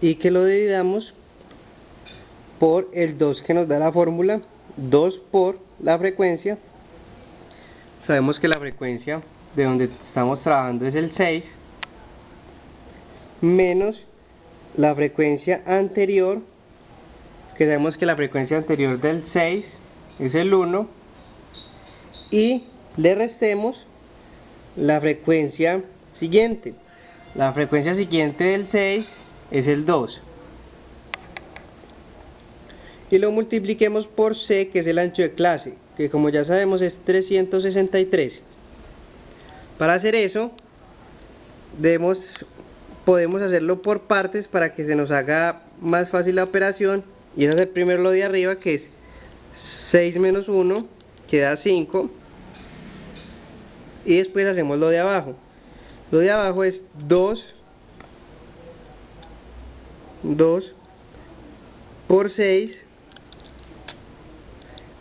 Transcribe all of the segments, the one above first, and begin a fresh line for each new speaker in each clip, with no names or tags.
y que lo dividamos por el 2 que nos da la fórmula, 2 por la frecuencia. Sabemos que la frecuencia de donde estamos trabajando es el 6, menos la frecuencia anterior, que sabemos que la frecuencia anterior del 6 es el 1, y le restemos la frecuencia siguiente. La frecuencia siguiente del 6 es el 2. Y lo multipliquemos por C, que es el ancho de clase, que como ya sabemos es 363. Para hacer eso, podemos hacerlo por partes para que se nos haga más fácil la operación. Y es hacer primero lo de arriba, que es 6 menos 1, que da 5. Y después hacemos lo de abajo. Lo de abajo es 2 por 6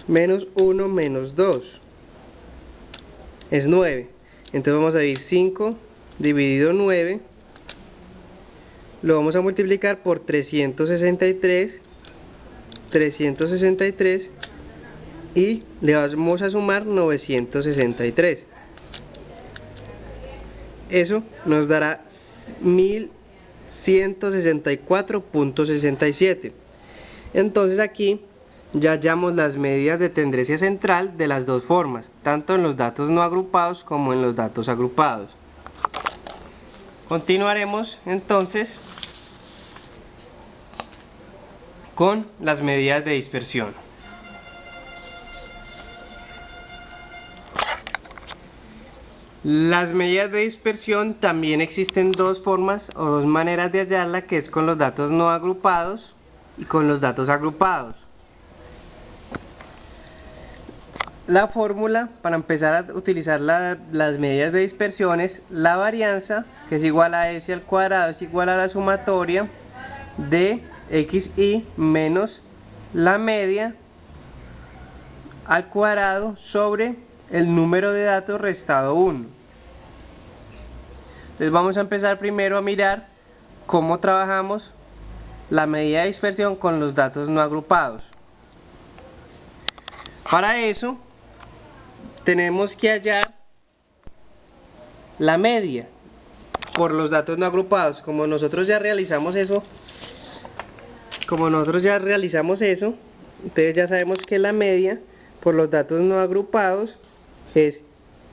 menos 1 menos 2 es 9. Entonces vamos a dividir 5 dividido 9, lo vamos a multiplicar por 363 y le vamos a sumar 963. Eso nos dará 1164.67. Entonces aquí ya hallamos las medidas de tendencia central de las dos formas, tanto en los datos no agrupados como en los datos agrupados. Continuaremos entonces con las medidas de dispersión. Las medidas de dispersión también existen dos formas o dos maneras de hallarla, que es con los datos no agrupados y con los datos agrupados. La fórmula para empezar a utilizar las medidas de dispersión es la varianza, que es igual a S al cuadrado, es igual a la sumatoria de xy menos la media al cuadrado sobre el número de datos restado 1. Entonces vamos a empezar primero a mirar cómo trabajamos la medida de dispersión con los datos no agrupados. Para eso tenemos que hallar la media por los datos no agrupados. Como nosotros ya realizamos eso, entonces ya sabemos que la media por los datos no agrupados es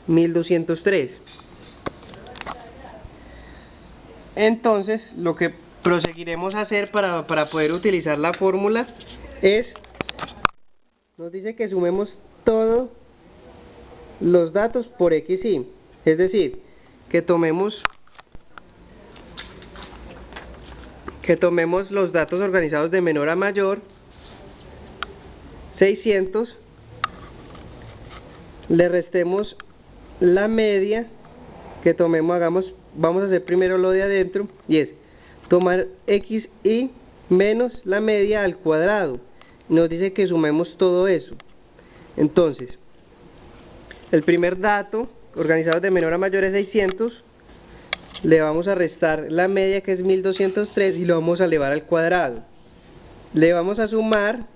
1203. Entonces lo que proseguiremos a hacer para poder utilizar la fórmula es, nos dice que sumemos todos los datos por xy, es decir, que tomemos los datos organizados de menor a mayor, 600, le restemos la media que tomemos, vamos a hacer primero lo de adentro, y es tomar xy menos la media al cuadrado. Nos dice que sumemos todo eso. Entonces, el primer dato organizado de menor a mayor es 600, le vamos a restar la media, que es 1203, y lo vamos a elevar al cuadrado. Le vamos a sumar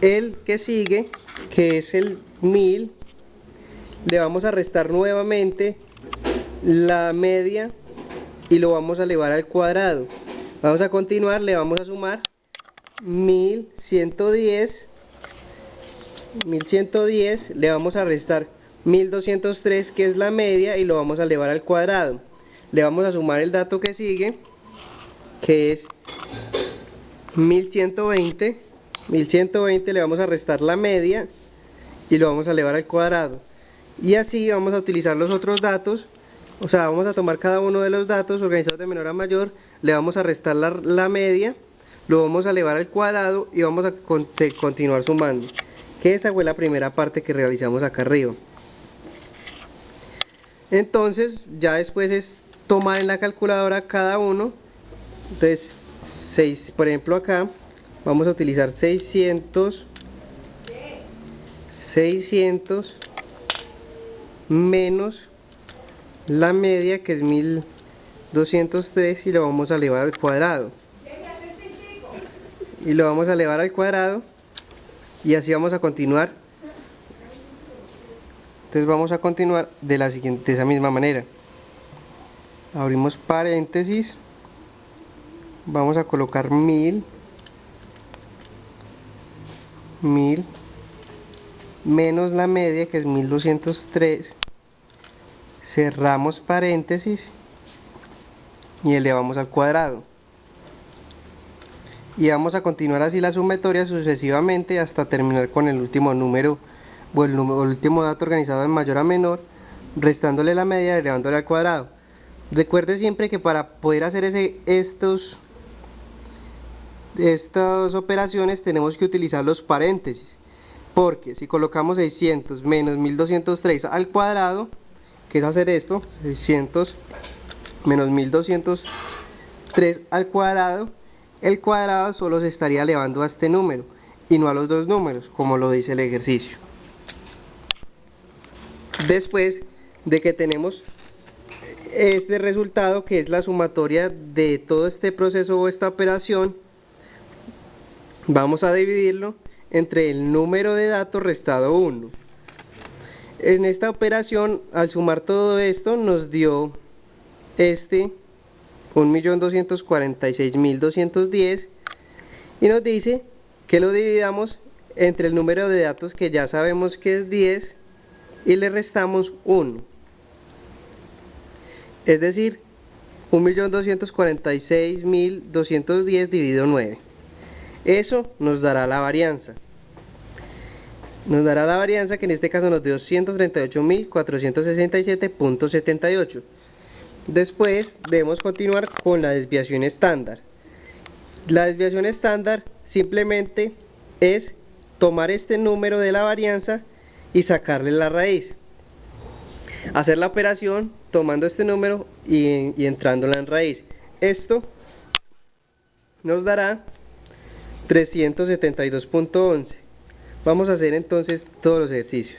el que sigue, que es el 1000, le vamos a restar nuevamente la media y lo vamos a elevar al cuadrado. Vamos a continuar, le vamos a sumar 1110, le vamos a restar 1203, que es la media, y lo vamos a elevar al cuadrado. Le vamos a sumar el dato que sigue, que es 1120, le vamos a restar la media y lo vamos a elevar al cuadrado. Y así vamos a utilizar los otros datos, o sea, vamos a tomar cada uno de los datos organizados de menor a mayor, le vamos a restar la media, lo vamos a elevar al cuadrado y vamos a continuar sumando. Que esa fue la primera parte que realizamos acá arriba. Entonces ya después es tomar en la calculadora cada uno. Entonces por ejemplo acá vamos a utilizar 600 menos la media, que es 1203, y lo vamos a elevar al cuadrado. y lo vamos a elevar al cuadrado, y así vamos a continuar. Entonces vamos a continuar de esa misma manera. Abrimos paréntesis, vamos a colocar 1000 menos la media, que es 1203, cerramos paréntesis y elevamos al cuadrado, y vamos a continuar así la sumatoria sucesivamente hasta terminar con el último número o el último dato organizado de mayor a menor, restándole la media y elevándole al cuadrado. Recuerde siempre que para poder hacer estas operaciones tenemos que utilizar los paréntesis, porque si colocamos 600 menos 1203 al cuadrado, que es hacer esto, 600 menos 1203 al cuadrado, el cuadrado solo se estaría elevando a este número y no a los dos números, como lo dice el ejercicio. Después de que tenemos este resultado, que es la sumatoria de todo este proceso o esta operación, vamos a dividirlo entre el número de datos restado 1. En esta operación, al sumar todo esto, nos dio 1.246.210, y nos dice que lo dividamos entre el número de datos, que ya sabemos que es 10, y le restamos 1. Es decir, 1.246.210 dividido 9. Eso nos dará la varianza. Nos dará la varianza, que en este caso nos dio 138.467.78. Después debemos continuar con la desviación estándar. La desviación estándar simplemente es tomar este número de la varianza y sacarle la raíz. Hacer la operación tomando este número y entrándola en raíz. Esto nos dará 372.11. Vamos a hacer entonces todos los ejercicios.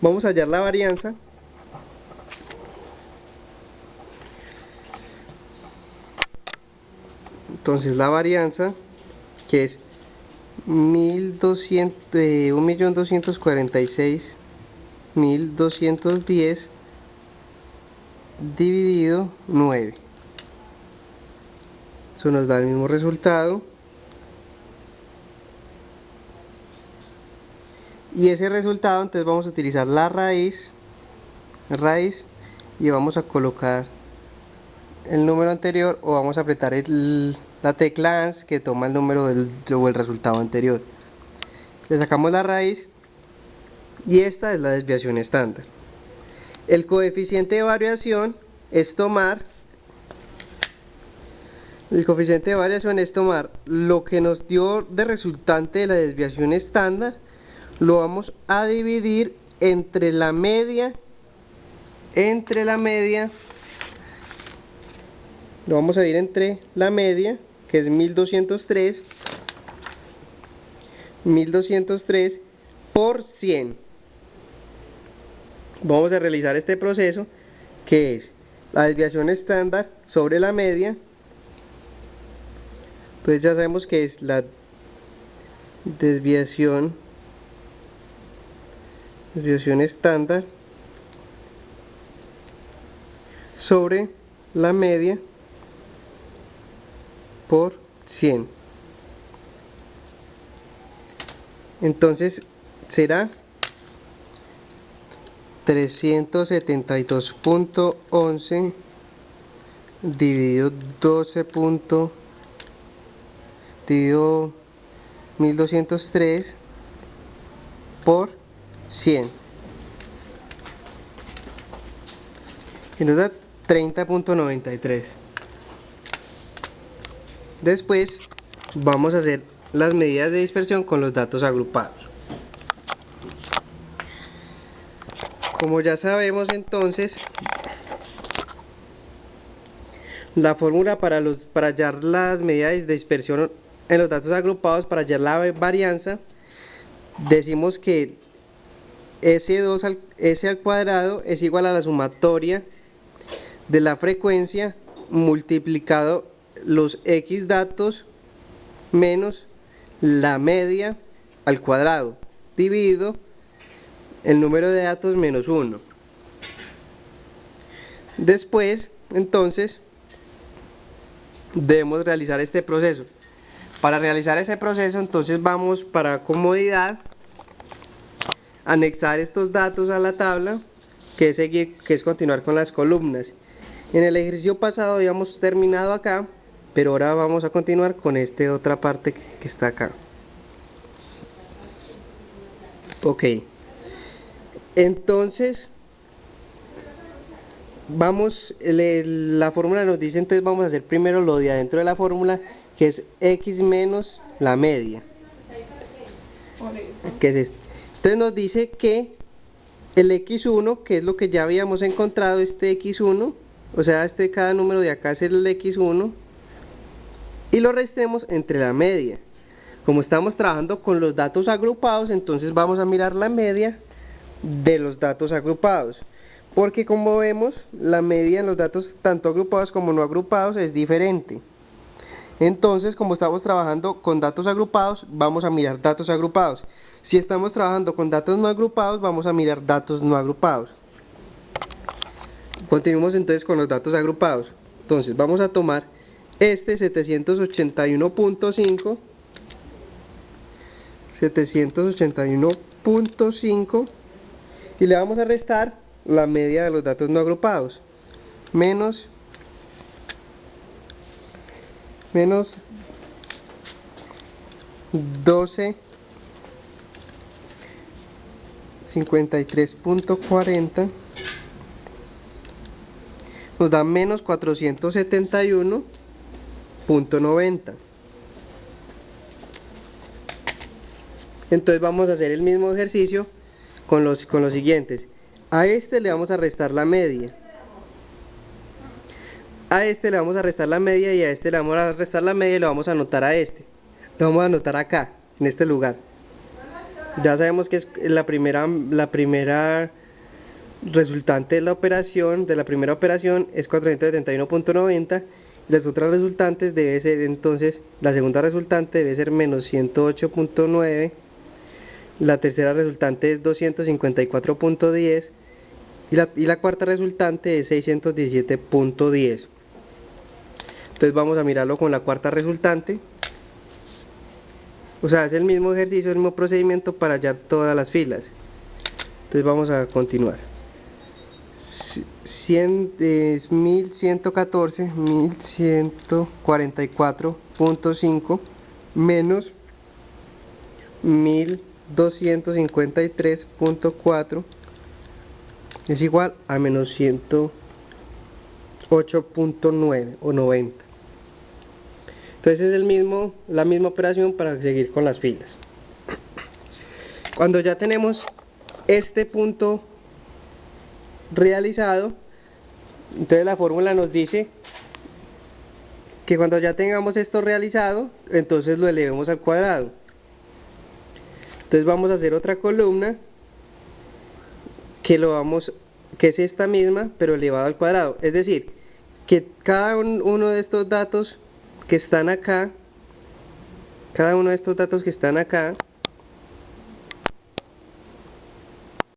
Vamos a hallar la varianza. Entonces la varianza, que es 1.246.210 dividido 9. Eso nos da el mismo resultado. Y ese resultado, entonces vamos a utilizar la raíz, y vamos a colocar el número anterior, o vamos a apretar la tecla ANS, que toma el número o el resultado anterior. Le sacamos la raíz, y esta es la desviación estándar. El coeficiente de variación es tomar lo que nos dio de resultante de la desviación estándar, lo vamos a dividir entre la media, lo vamos a dividir entre la media, que es 1203 por 100. Vamos a realizar este proceso, que es la desviación estándar sobre la media. Entonces ya sabemos que es la desviación estándar sobre la media por 100. Entonces será 372.11 dividido 1203 por 100, que nos da 30.93. Después vamos a hacer las medidas de dispersión con los datos agrupados. Como ya sabemos, entonces, la fórmula para hallar las medidas de dispersión en los datos agrupados, para hallar la varianza, decimos que S al cuadrado es igual a la sumatoria de la frecuencia multiplicado los X datos menos la media al cuadrado dividido el número de datos menos 1. Después, entonces, debemos realizar este proceso. Para realizar ese proceso, entonces vamos, para comodidad, anexar estos datos a la tabla, que es continuar con las columnas. En el ejercicio pasado habíamos terminado acá, pero ahora vamos a continuar con esta otra parte que está acá. Ok, entonces la fórmula nos dice, entonces vamos a hacer primero lo de adentro de la fórmula, que es x menos la media, que es este. Entonces nos dice que el x1, que es lo que ya habíamos encontrado, este x1, o sea, cada número de acá es el x1, y lo restemos entre la media. Como estamos trabajando con los datos agrupados, entonces vamos a mirar la media de los datos agrupados, porque como vemos, la media en los datos tanto agrupados como no agrupados es diferente. Entonces, como estamos trabajando con datos agrupados, vamos a mirar datos agrupados. Si estamos trabajando con datos no agrupados, vamos a mirar datos no agrupados. Continuemos entonces con los datos agrupados. Entonces vamos a tomar este 781.5 y le vamos a restar la media de los datos no agrupados, menos 1253.40 nos da menos 471.90. Entonces vamos a hacer el mismo ejercicio con los siguientes. A este le vamos a restar la media, a este le vamos a restar la media, y a este le vamos a restar la media y lo vamos a anotar a este. Lo vamos a anotar acá, en este lugar. Ya sabemos que es la primera resultante de la primera operación es 471.90, y las otras resultantes debe ser, entonces, la segunda resultante debe ser menos 108.9, la tercera resultante es 254.10, y la cuarta resultante es 617.10. Entonces vamos a mirarlo con la cuarta resultante. O sea, es el mismo ejercicio, el mismo procedimiento para hallar todas las filas. Entonces vamos a continuar. 1114.5 menos 1253.4 es igual a menos 108.9 o 90. Entonces es la misma operación para seguir con las filas. Cuando ya tenemos este punto realizado, entonces la fórmula nos dice que cuando ya tengamos esto realizado, entonces lo elevemos al cuadrado. Entonces vamos a hacer otra columna que es esta misma, pero elevado al cuadrado. Es decir, que cada uno de estos datos que están acá,